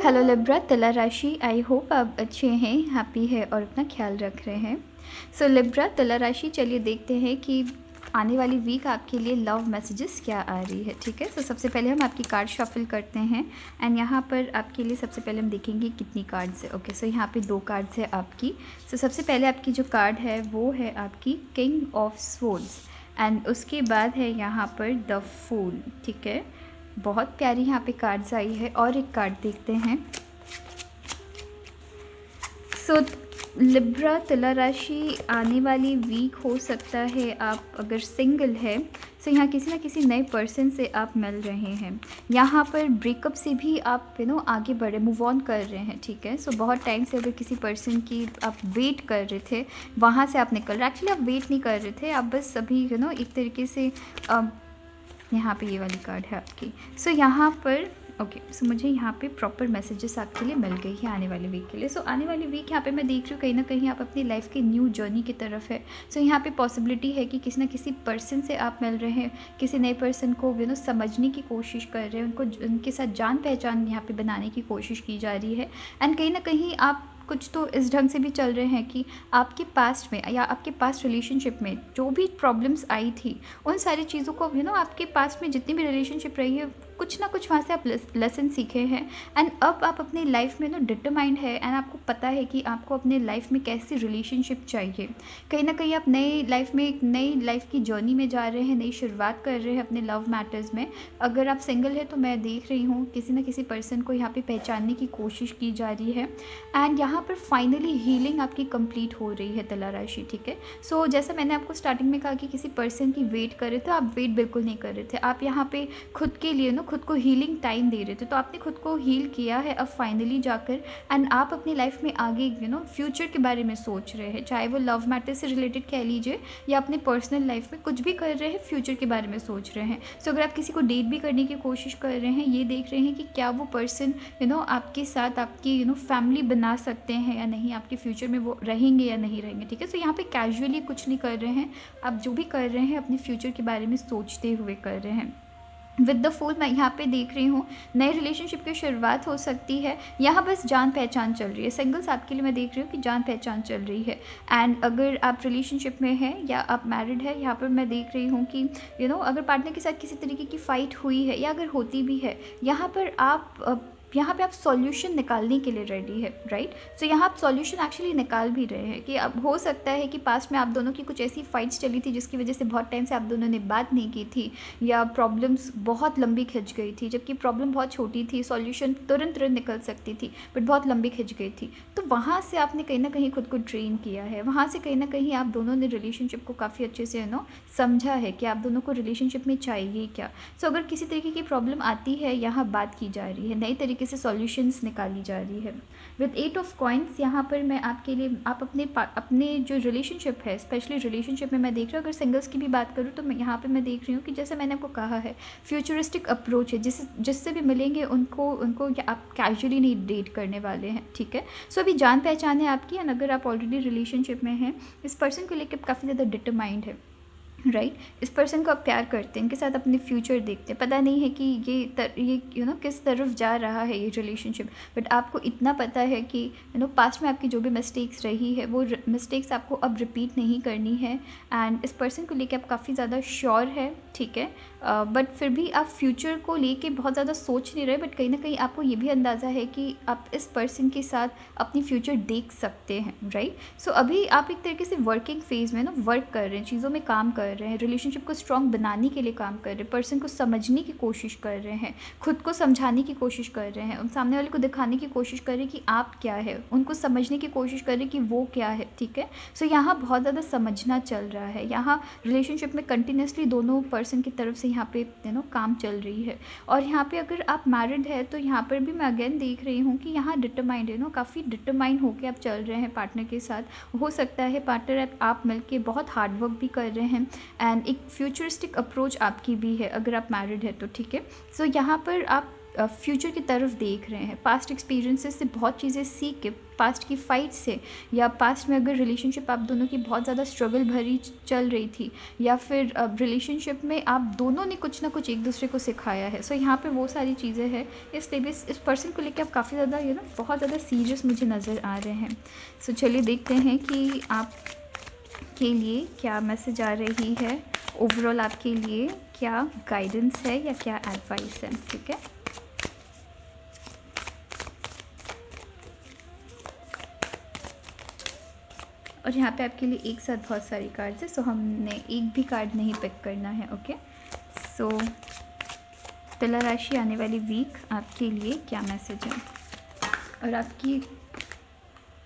Hello Libra तुला राशि, I hope आप अच्छे हैं, हैप्पी है और अपना ख्याल रख रहे हैं। सो लिब्रा तुला राशि, चलिए देखते हैं कि आने वाली वीक आपके लिए लव मैसेजेस क्या आ रही है। ठीक है, तो सबसे पहले हम आपकी कार्ड शफल करते हैं एंड यहाँ पर आपके लिए सबसे पहले हम देखेंगे कितनी कार्ड्स है। ओके, सो यहाँ पे 2 कार्ड्स है आपकी। सो सबसे पहले आपकी जो कार्ड है वो है आपकी किंग ऑफ स्वॉर्ड्स एंड उसके बाद है यहाँ पर द फूल। ठीक है, बहुत प्यारी यहाँ पे कार्ड्स आई है। और एक कार्ड देखते हैं। सो लिब्रा तुला राशि, आने वाली वीक हो सकता है आप अगर सिंगल है तो यहाँ किसी ना किसी नए पर्सन से आप मिल रहे हैं। यहाँ पर ब्रेकअप से भी आप आगे बढ़े, मूव ऑन कर रहे हैं। ठीक है, सो बहुत टाइम से अगर किसी पर्सन की आप वेट कर रहे थे, वहाँ से आप निकल रहे। एक्चुअली आप वेट नहीं कर रहे थे, आप बस अभी एक तरीके से यहाँ पे ये वाली कार्ड है आपकी। सो यहाँ पर ओके, सो मुझे यहाँ पे प्रॉपर मैसेजेस आपके लिए मिल गई है आने वाली वीक के लिए। सो आने वाली वीक यहाँ पे मैं देख रही हूँ कहीं ना कहीं आप अपनी लाइफ के न्यू जर्नी की तरफ है। सो यहाँ पे पॉसिबिलिटी है कि किसी ना किसी पर्सन से आप मिल रहे हैं, किसी नए पर्सन को समझने की कोशिश कर रहे हैं, उनको उनके साथ जान पहचान यहाँ पे बनाने की कोशिश की जा रही है। एंड कहीं ना कहीं आप कुछ तो इस ढंग से भी चल रहे हैं कि आपके पास्ट में या आपके पास्ट रिलेशनशिप में जो भी प्रॉब्लम्स आई थी, उन सारी चीज़ों को आपके पास्ट में जितनी भी रिलेशनशिप रही है, कुछ ना कुछ वहाँ से आप लेसन सीखे हैं। एंड अब आप अपनी लाइफ में डिटरमाइंड है एंड आपको पता है कि आपको अपने लाइफ में कैसी रिलेशनशिप चाहिए। कहीं ना कहीं आप नई लाइफ में, एक नई लाइफ की जर्नी में जा रहे हैं, नई शुरुआत कर रहे हैं अपने लव मैटर्स में। अगर आप सिंगल है तो मैं देख रही हूँ किसी ना किसी पर्सन को यहाँ पे पहचानने की कोशिश की जा रही है एंड यहाँ पर फाइनली हीलिंग आपकी कंप्लीट हो रही है तुला राशि। ठीक है, सो जैसा मैंने आपको स्टार्टिंग में कहा कि किसी पर्सन की वेट कर रहे थे, आप वेट बिल्कुल नहीं कर रहे थे। आप यहाँ पे खुद के लिए खुद को हीलिंग टाइम दे रहे थे, तो आपने खुद को हील किया है अब फाइनली जाकर। एंड आप अपनी लाइफ में आगे फ्यूचर के बारे में सोच रहे हैं, चाहे वो लव मैटर से रिलेटेड कह लीजिए या अपने पर्सनल लाइफ में कुछ भी कर रहे हैं, फ्यूचर के बारे में सोच रहे हैं। सो अगर आप किसी को डेट भी करने की कोशिश कर रहे हैं, ये देख रहे हैं कि क्या वो पर्सन आपके साथ आपकी फैमिली बना सकते हैं या नहीं, आपके फ्यूचर में वो रहेंगे या नहीं रहेंगे। ठीक है, सो यहाँ पे कैजुअली कुछ नहीं कर रहे हैं, आप जो भी कर रहे हैं अपने फ्यूचर के बारे में सोचते हुए कर रहे हैं। विद द फूल मैं यहाँ पे देख रही हूँ नए रिलेशनशिप की शुरुआत हो सकती है। यहाँ बस जान पहचान चल रही है। सिंगल्स आपके लिए मैं देख रही हूँ कि जान पहचान चल रही है। एंड अगर आप रिलेशनशिप में हैं या आप मैरिड है, यहाँ पर मैं देख रही हूँ कि अगर पार्टनर के साथ किसी तरीके की फ़ाइट हुई है या अगर होती भी है, यहाँ पर आप यहाँ पे आप सॉल्यूशन निकालने के लिए रेडी है, राइट। सो यहाँ आप सॉल्यूशन एक्चुअली निकाल भी रहे हैं कि अब हो सकता है कि पास्ट में आप दोनों की कुछ ऐसी फाइट्स चली थी जिसकी वजह से बहुत टाइम से आप दोनों ने बात नहीं की थी, या प्रॉब्लम्स बहुत लंबी खिंच गई थी, जबकि प्रॉब्लम बहुत छोटी थी, सॉल्यूशन तुरंत निकल सकती थी, बट बहुत लंबी खिंच गई थी। तो वहाँ से आपने कहीं ना कहीं खुद को ट्रेन किया है, वहाँ से कहीं ना कहीं आप दोनों ने रिलेशनशिप को काफ़ी अच्छे से समझा है कि आप दोनों को रिलेशनशिप में चाहिए क्या। सो अगर किसी तरीके की प्रॉब्लम आती है, यहाँ बात की जा रही है, नई तरीके से सॉल्यूशंस निकाली जा रही है। विद 8 ऑफ कॉइन्स यहाँ पर मैं आपके लिए, आप अपने जो रिलेशनशिप है, स्पेशली रिलेशनशिप में मैं देख रही हूँ, अगर सिंगल्स की भी बात करूँ तो मैं यहाँ पे मैं देख रही हूँ कि जैसे मैंने आपको कहा है, फ्यूचरिस्टिक अप्रोच है, जिससे भी मिलेंगे उनको आप कैजुअली नहीं डेट करने वाले हैं। ठीक है, सो अभी जान पहचान है आपकी। एंड अगर आप ऑलरेडी रिलेशनशिप में हैं, इस पर्सन को लेकर काफ़ी ज़्यादा डिटरमाइंड है, राइट। इस पर्सन को आप प्यार करते हैं, इनके साथ अपने फ्यूचर देखते हैं। पता नहीं है कि ये किस तरफ जा रहा है ये रिलेशनशिप, बट आपको इतना पता है कि पास्ट में आपकी जो भी मिस्टेक्स रही है, वो मिस्टेक्स आपको अब रिपीट नहीं करनी है। एंड इस पर्सन को लेके आप काफ़ी ज़्यादा श्योर है, ठीक है, बट फिर भी आप फ्यूचर को लेके बहुत ज़्यादा सोच नहीं रहे, बट कहीं ना कहीं आपको ये भी अंदाज़ा है कि आप इस पर्सन के साथ अपनी फ्यूचर देख सकते हैं, राइट। सो अभी आप एक तरीके से वर्किंग फेज में वर्क कर रहे हैं, चीज़ों में काम कर रहे हैं, रिलेशनशिप को स्ट्रॉन्ग बनाने के लिए काम कर रहे हैं, पर्सन को समझने की कोशिश कर रहे हैं, खुद को समझाने की कोशिश कर रहे हैं, सामने वाले को दिखाने की कोशिश कर रहे हैं कि आप क्या है, उनको समझने की कोशिश कर रहे हैं कि वो क्या है। ठीक है, सो यहाँ बहुत ज़्यादा समझना चल रहा है, यहाँ रिलेशनशिप में कंटिन्यूसली दोनों पर्सन की तरफ से यहाँ पे काम चल रही है। और यहाँ पे अगर आप मैरिड है तो यहाँ पर भी मैं अगेन देख रही हूँ कि यहाँ डिटरमाइंड है, काफ़ी डिटरमाइंड होकर आप चल रहे हैं पार्टनर के साथ। हो सकता है पार्टनर आप मिलके बहुत हार्ड वर्क भी कर रहे हैं एंड एक फ्यूचरिस्टिक अप्रोच आपकी भी है अगर आप मैरिड है तो। ठीक है, सो यहाँ पर आप फ्यूचर की तरफ देख रहे हैं। पास्ट एक्सपीरियंसेस से बहुत चीज़ें सीख के, पास्ट की फ़ाइट से, या पास्ट में अगर रिलेशनशिप आप दोनों की बहुत ज़्यादा स्ट्रगल भरी चल रही थी, या फिर रिलेशनशिप में आप दोनों ने कुछ ना कुछ एक दूसरे को सिखाया है। सो यहाँ पे वो सारी चीज़ें हैं, इसलिए भी इस पर्सन को लेकर आप काफ़ी ज़्यादा बहुत ज़्यादा सीरियस मुझे नज़र आ रहे हैं। सो चलिए देखते हैं कि आप के लिए क्या मैसेज आ रही है, ओवरऑल आपके लिए क्या गाइडेंस है या क्या एडवाइस है। ठीक है, और यहाँ पे आपके लिए एक साथ बहुत सारी कार्ड्स है, सो हमने एक भी कार्ड नहीं पिक करना है। ओके, सो तुला राशि आने वाली वीक आपके लिए क्या मैसेज है, और आपकी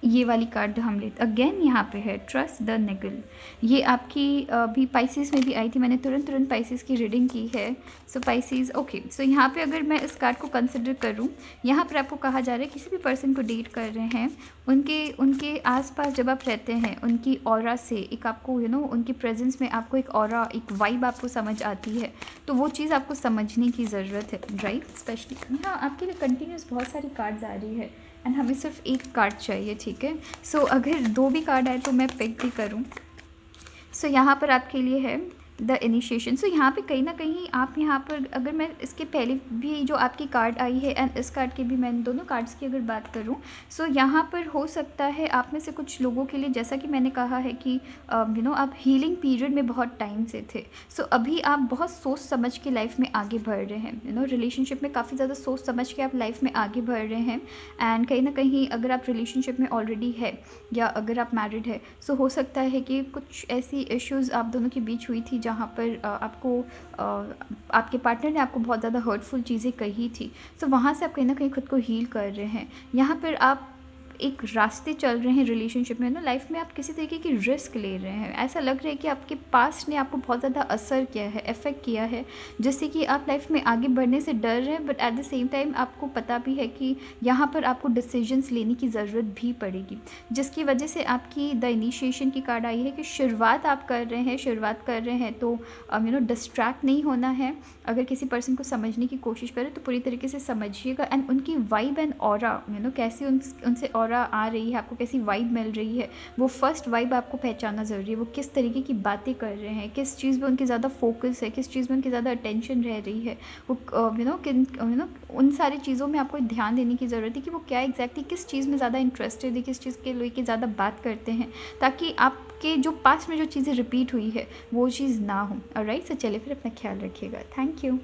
ये वाली कार्ड हम लेते अगेन यहाँ पे है ट्रस्ट द निगल। ये आपकी भी पाइसिस में भी आई थी, मैंने तुरंत पाइसिस की रीडिंग की है। सो पाइसिस, ओके, सो यहाँ पे अगर मैं इस कार्ड को कंसिडर करूँ, यहाँ पर आपको कहा जा रहा है किसी भी पर्सन को डेट कर रहे हैं, उनके आसपास जब आप रहते हैं, उनकी ऑरा से एक आपको उनकी प्रेजेंस में आपको एक ऑरा, एक वाइब आपको समझ आती है, तो वो चीज़ आपको समझने की ज़रूरत है, राइट। स्पेशली हाँ, आपके लिए कंटिन्यूस बहुत सारी कार्ड्स आ रही है एंड हमें सिर्फ एक कार्ड चाहिए। ठीक है, सो अगर दो भी कार्ड आए तो मैं पिक भी करूं। सो यहाँ पर आपके लिए है द इनिशिएशन। सो यहाँ पे कहीं ना कहीं आप यहाँ पर, अगर मैं इसके पहले भी जो आपकी कार्ड आई है एंड इस कार्ड की भी, मैं दोनों कार्ड्स की अगर बात करूँ, सो यहाँ पर हो सकता है आप में से कुछ लोगों के लिए, जैसा कि मैंने कहा है कि आप हीलिंग पीरियड में बहुत टाइम से थे। सो अभी आप बहुत सोच समझ के लाइफ में आगे बढ़ रहे हैं। रिलेशनशिप में काफ़ी ज़्यादा सोच समझ के आप लाइफ में आगे बढ़ रहे हैं। एंड कहीं ना कहीं अगर आप रिलेशनशिप में ऑलरेडी है या अगर आप मैरिड है, सो हो सकता है कि कुछ ऐसी इश्यूज़ आप दोनों के बीच हुई थी जहाँ पर आपके पार्टनर ने आपको बहुत ज़्यादा हर्टफुल चीज़ें कही थी। सो वहाँ से आप कहीं ना कहीं खुद को हील कर रहे हैं। यहाँ पर आप एक रास्ते चल रहे हैं रिलेशनशिप में, लाइफ में आप किसी तरीके की रिस्क ले रहे हैं। ऐसा लग रहा है कि आपके पास्ट ने आपको बहुत ज़्यादा असर किया है, इफ़ेक्ट किया है, जिससे कि आप लाइफ में आगे बढ़ने से डर रहे हैं, but at the same time आपको पता भी है कि यहाँ पर आपको डिसीजंस लेने की ज़रूरत भी पड़ेगी, जिसकी वजह से आपकी द इनिशिएशन की कार्ड आई है कि शुरुआत आप कर रहे हैं तो डिस्ट्रैक्ट नहीं होना है। अगर किसी पर्सन को समझने की कोशिश करें तो पूरी तरीके से समझिएगा, एंड उनकी वाइब एंड ऑरा, कैसी उनसे ऑरा आ रही है, आपको कैसी वाइब मिल रही है, वो फर्स्ट वाइब आपको पहचानना ज़रूरी है। वो किस तरीके की बातें कर रहे हैं, किस चीज़ में उनकी ज़्यादा फोकस है, किस चीज़ में उनकी ज़्यादा अटेंशन रह रही है, वो उन सारी चीज़ों में आपको ध्यान देने की ज़रूरत है कि वो क्या एग्जैक्टली किस चीज़ में ज़्यादा इंटरेस्टेड है, किस चीज़ के लेके ज़्यादा बात करते हैं, ताकि आपके जो पास्ट में जो चीज़ें रिपीट हुई है वो चीज़ ना हो। ऑलराइट, सो चलिए फिर अपना ख्याल रखिएगा। Thank you.